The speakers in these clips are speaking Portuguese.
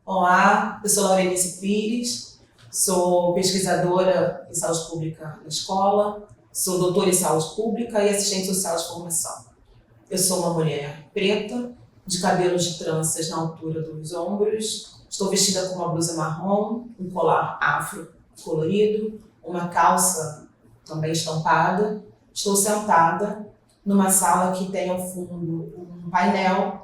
Olá, eu sou Laurenice Pires, sou pesquisadora em saúde pública na escola, sou doutora em saúde pública e assistente social de formação. Eu sou uma mulher preta, de cabelos de tranças na altura dos ombros, estou vestida com uma blusa marrom, um colar afro colorido, uma calça também estampada. Estou sentada numa sala que tem ao fundo um painel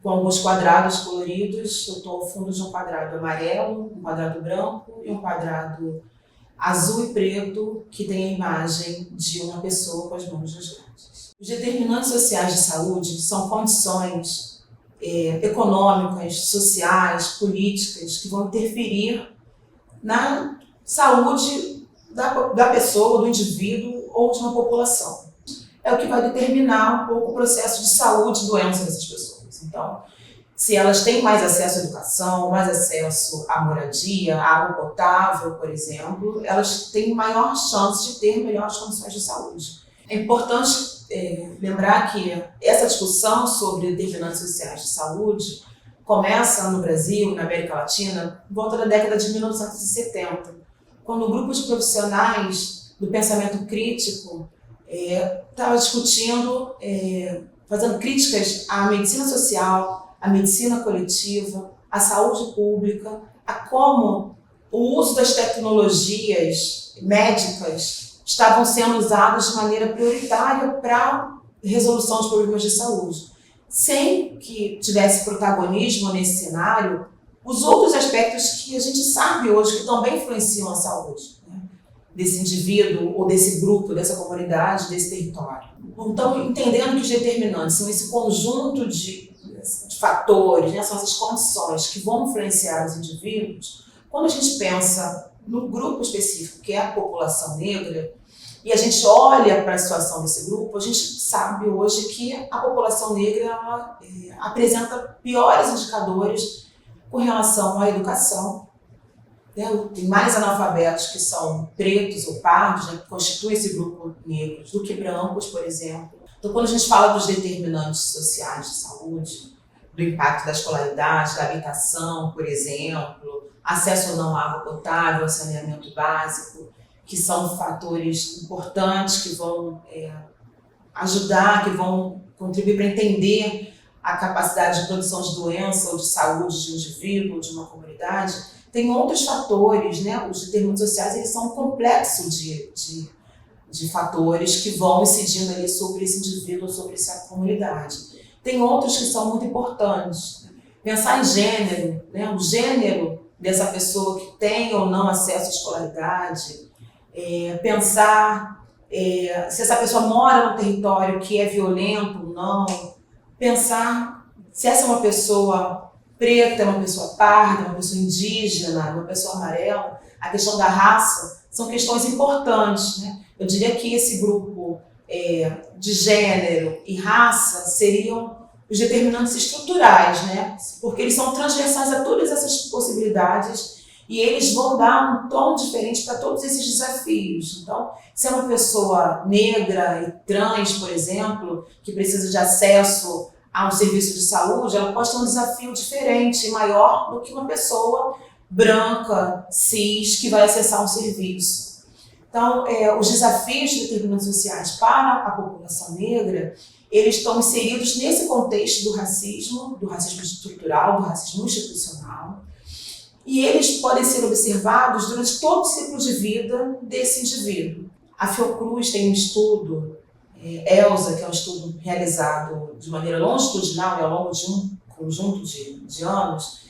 com alguns quadrados coloridos. Eu estou ao fundo de um quadrado amarelo, um quadrado branco e um quadrado azul e preto que tem a imagem de uma pessoa com as mãos nos braços. Os determinantes sociais de saúde são condições econômicas, sociais, políticas que vão interferir na saúde da pessoa, do indivíduo ou de uma população. É o que vai determinar um pouco o processo de saúde e doença dessas pessoas. Então, se elas têm mais acesso à educação, mais acesso à moradia, à água potável, por exemplo, elas têm maior chance de ter melhores condições de saúde. É importante lembrar que essa discussão sobre determinantes sociais de saúde começa no Brasil, na América Latina, por volta da década de 1970, quando um grupo de profissionais do pensamento crítico estava discutindo, fazendo críticas à medicina social, à medicina coletiva, à saúde pública, a como o uso das tecnologias médicas estavam sendo usados de maneira prioritária para resolução de problemas de saúde, sem que tivesse protagonismo nesse cenário os outros aspectos que a gente sabe hoje que também influenciam a saúde, né? Desse indivíduo ou desse grupo, dessa comunidade, desse território. Então, entendendo que os determinantes são esse conjunto de fatores, né? São essas condições que vão influenciar os indivíduos, quando a gente pensa no grupo específico, que é a população negra, e a gente olha para a situação desse grupo, a gente sabe hoje que a população negra apresenta piores indicadores com relação à educação. Tem mais analfabetos que são pretos ou pardos, né, que constituem esse grupo negro, do que brancos, por exemplo. Então, quando a gente fala dos determinantes sociais de saúde, do impacto da escolaridade, da habitação, por exemplo, acesso ou não à água potável, saneamento básico, que são fatores importantes que vão ajudar, que vão contribuir para entender a capacidade de produção de doença ou de saúde de um indivíduo, de uma comunidade. Tem outros fatores, né? Os determinantes sociais, eles são um complexo de fatores que vão incidindo ali sobre esse indivíduo, sobre essa comunidade. Tem outros que são muito importantes. Pensar em gênero, né? O gênero dessa pessoa que tem ou não acesso à escolaridade, pensar se essa pessoa mora num território que é violento ou não, pensar se essa é uma pessoa preta, uma pessoa parda, uma pessoa indígena, uma pessoa amarela. A questão da raça são questões importantes, né? Eu diria que esse grupo de gênero e raça seriam os determinantes estruturais, né? Porque eles são transversais a todas essas possibilidades e eles vão dar um tom diferente para todos esses desafios. Então, se é uma pessoa negra e trans, por exemplo, que precisa de acesso a um serviço de saúde, ela pode ter um desafio diferente, maior do que uma pessoa branca, cis, que vai acessar um serviço. Então, os desafios de determinantes sociais para a população negra, eles estão inseridos nesse contexto do racismo estrutural, do racismo institucional, e eles podem ser observados durante todo o ciclo de vida desse indivíduo. A Fiocruz tem um estudo, ELSA, que é um estudo realizado de maneira longitudinal ao longo de um conjunto de anos,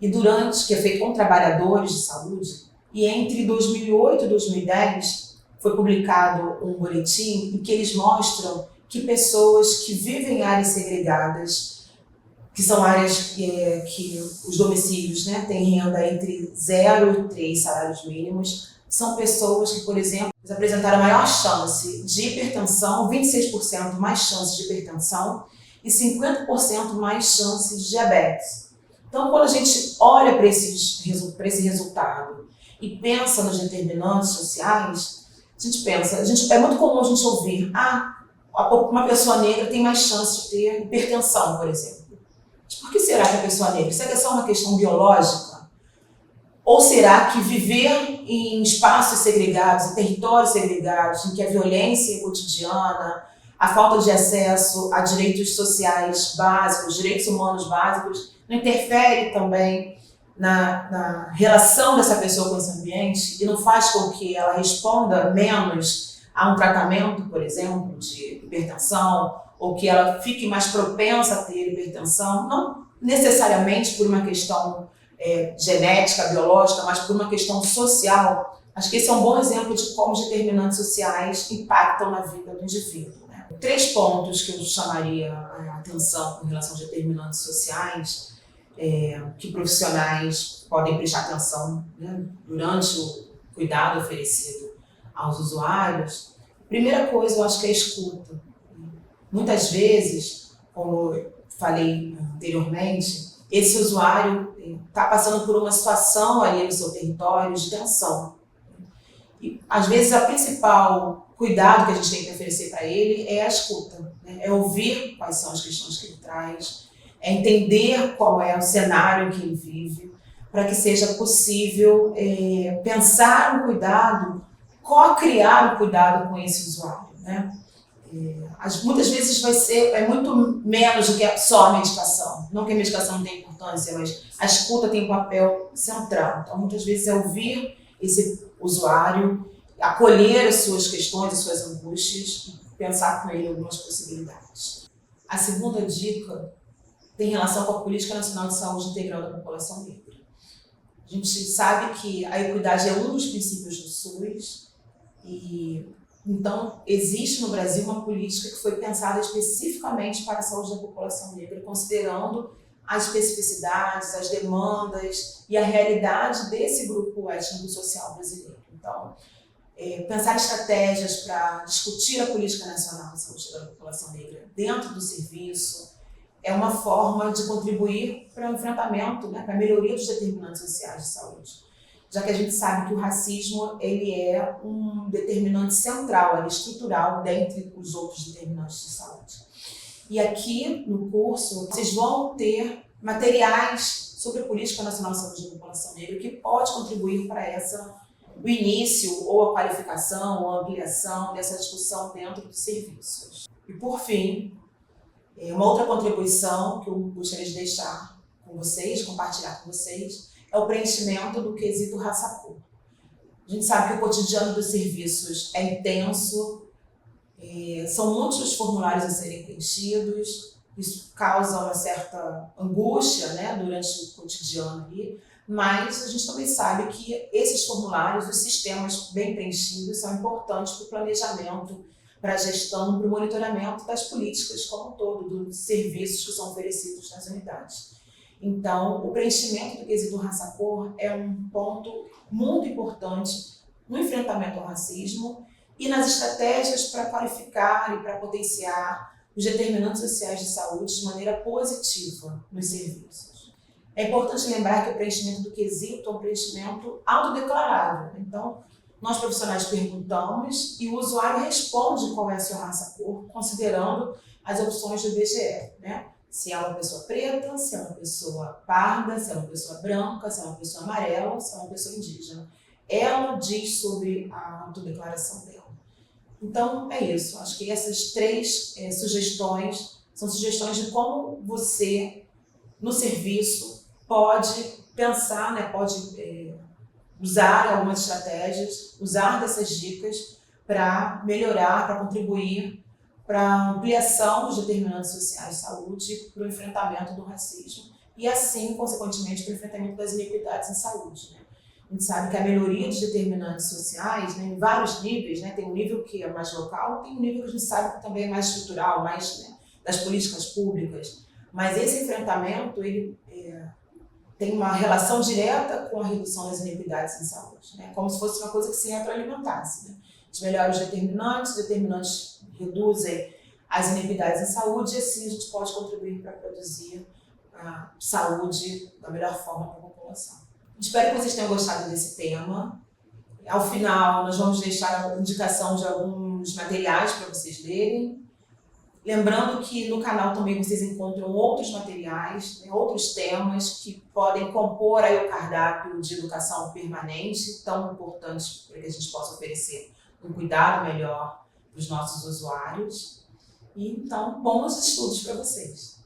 e que é feito com trabalhadores de saúde, e entre 2008 e 2010 foi publicado um boletim em que eles mostram que pessoas que vivem em áreas segregadas, que são áreas que os domicílios, né, têm renda entre 0 e 3 salários mínimos, são pessoas que, por exemplo, apresentaram maior chance de hipertensão, 26% mais chance de hipertensão e 50% mais chance de diabetes. Então, quando a gente olha para esse resultado e pensa nos determinantes sociais, é muito comum a gente ouvir, uma pessoa negra tem mais chance de ter hipertensão, por exemplo. Mas por que será que a pessoa negra? Será que é só uma questão biológica? Ou será que viver em espaços segregados, em territórios segregados, em que a violência é cotidiana, a falta de acesso a direitos sociais básicos, direitos humanos básicos, não interfere também na relação dessa pessoa com esse ambiente e não faz com que ela responda menos a um tratamento, por exemplo, de hipertensão, ou que ela fique mais propensa a ter hipertensão, não necessariamente por uma questão genética, biológica, mas por uma questão social. Acho que esse é um bom exemplo de como os determinantes sociais impactam na vida do indivíduo, né? 3 pontos que eu chamaria a atenção com relação aos determinantes sociais, que profissionais podem prestar atenção, né, durante o cuidado oferecido aos usuários. Primeira coisa, eu acho que é a escuta. Muitas vezes, como eu falei anteriormente, esse usuário está passando por uma situação ali no seu território de tensão. E, às vezes, o principal cuidado que a gente tem que oferecer para ele é a escuta, né? É ouvir quais são as questões que ele traz, é entender qual é o cenário em que ele vive, para que seja possível pensar no cuidado, co-criar o cuidado com esse usuário, né? Muitas vezes é muito menos do que só a medicação. Não que a medicação não tenha importância, mas a escuta tem um papel central. Então, muitas vezes é ouvir esse usuário, acolher as suas questões, as suas angústias e pensar com ele algumas possibilidades. A segunda dica tem relação com a Política Nacional de Saúde Integral da População Negra. A gente sabe que a equidade é um dos princípios do SUS e então, existe no Brasil uma política que foi pensada especificamente para a saúde da população negra, considerando as especificidades, as demandas e a realidade desse grupo étnico-social brasileiro. Então, pensar estratégias para discutir a Política Nacional de Saúde da População Negra dentro do serviço é uma forma de contribuir para o enfrentamento, né, para a melhoria dos determinantes sociais de saúde. Já que a gente sabe que o racismo ele é um determinante central, estrutural, dentre os outros determinantes de saúde. E aqui no curso, vocês vão ter materiais sobre a Política Nacional de Saúde da População Negra que pode contribuir para o início, ou a qualificação, ou a ampliação dessa discussão dentro dos serviços. E por fim, uma outra contribuição que eu gostaria de deixar com vocês, compartilhar com vocês, é o preenchimento do quesito raça-cor. A gente sabe que o cotidiano dos serviços é intenso, são muitos os formulários a serem preenchidos, isso causa uma certa angústia, né, durante o cotidiano ali, mas a gente também sabe que esses formulários, os sistemas bem preenchidos, são importantes para o planejamento, para a gestão, para o monitoramento das políticas como um todo, dos serviços que são oferecidos nas unidades. Então, o preenchimento do quesito raça-cor é um ponto muito importante no enfrentamento ao racismo e nas estratégias para qualificar e para potenciar os determinantes sociais de saúde de maneira positiva nos serviços. É importante lembrar que o preenchimento do quesito é um preenchimento autodeclarado. Então, nós profissionais perguntamos e o usuário responde qual é a sua raça-cor, considerando as opções do IBGE, né? Se é uma pessoa preta, se é uma pessoa parda, se é uma pessoa branca, se é uma pessoa amarela, se é uma pessoa indígena. Ela diz sobre a autodeclaração dela. Então, é isso. Acho que essas 3 sugestões são sugestões de como você, no serviço, pode pensar, né, pode usar algumas estratégias, usar dessas dicas para melhorar, para contribuir para a ampliação dos determinantes sociais de saúde, para o enfrentamento do racismo e, assim, consequentemente, para o enfrentamento das inequidades em saúde, né? A gente sabe que a melhoria dos determinantes sociais, né, em vários níveis, né, tem um nível que é mais local, tem um nível que a gente sabe que também é mais estrutural, mais, né, das políticas públicas, mas esse enfrentamento ele, tem uma relação direta com a redução das inequidades em saúde, né? Como se fosse uma coisa que se retroalimentasse, né? A gente melhora os determinantes reduzem as inequidades em saúde e assim a gente pode contribuir para produzir a saúde da melhor forma para a população. Espero que vocês tenham gostado desse tema. Ao final, nós vamos deixar a indicação de alguns materiais para vocês lerem. Lembrando que no canal também vocês encontram outros materiais, né, outros temas que podem compor aí o cardápio de educação permanente, tão importante para que a gente possa oferecer um cuidado melhor para os nossos usuários. E então, bons estudos para vocês!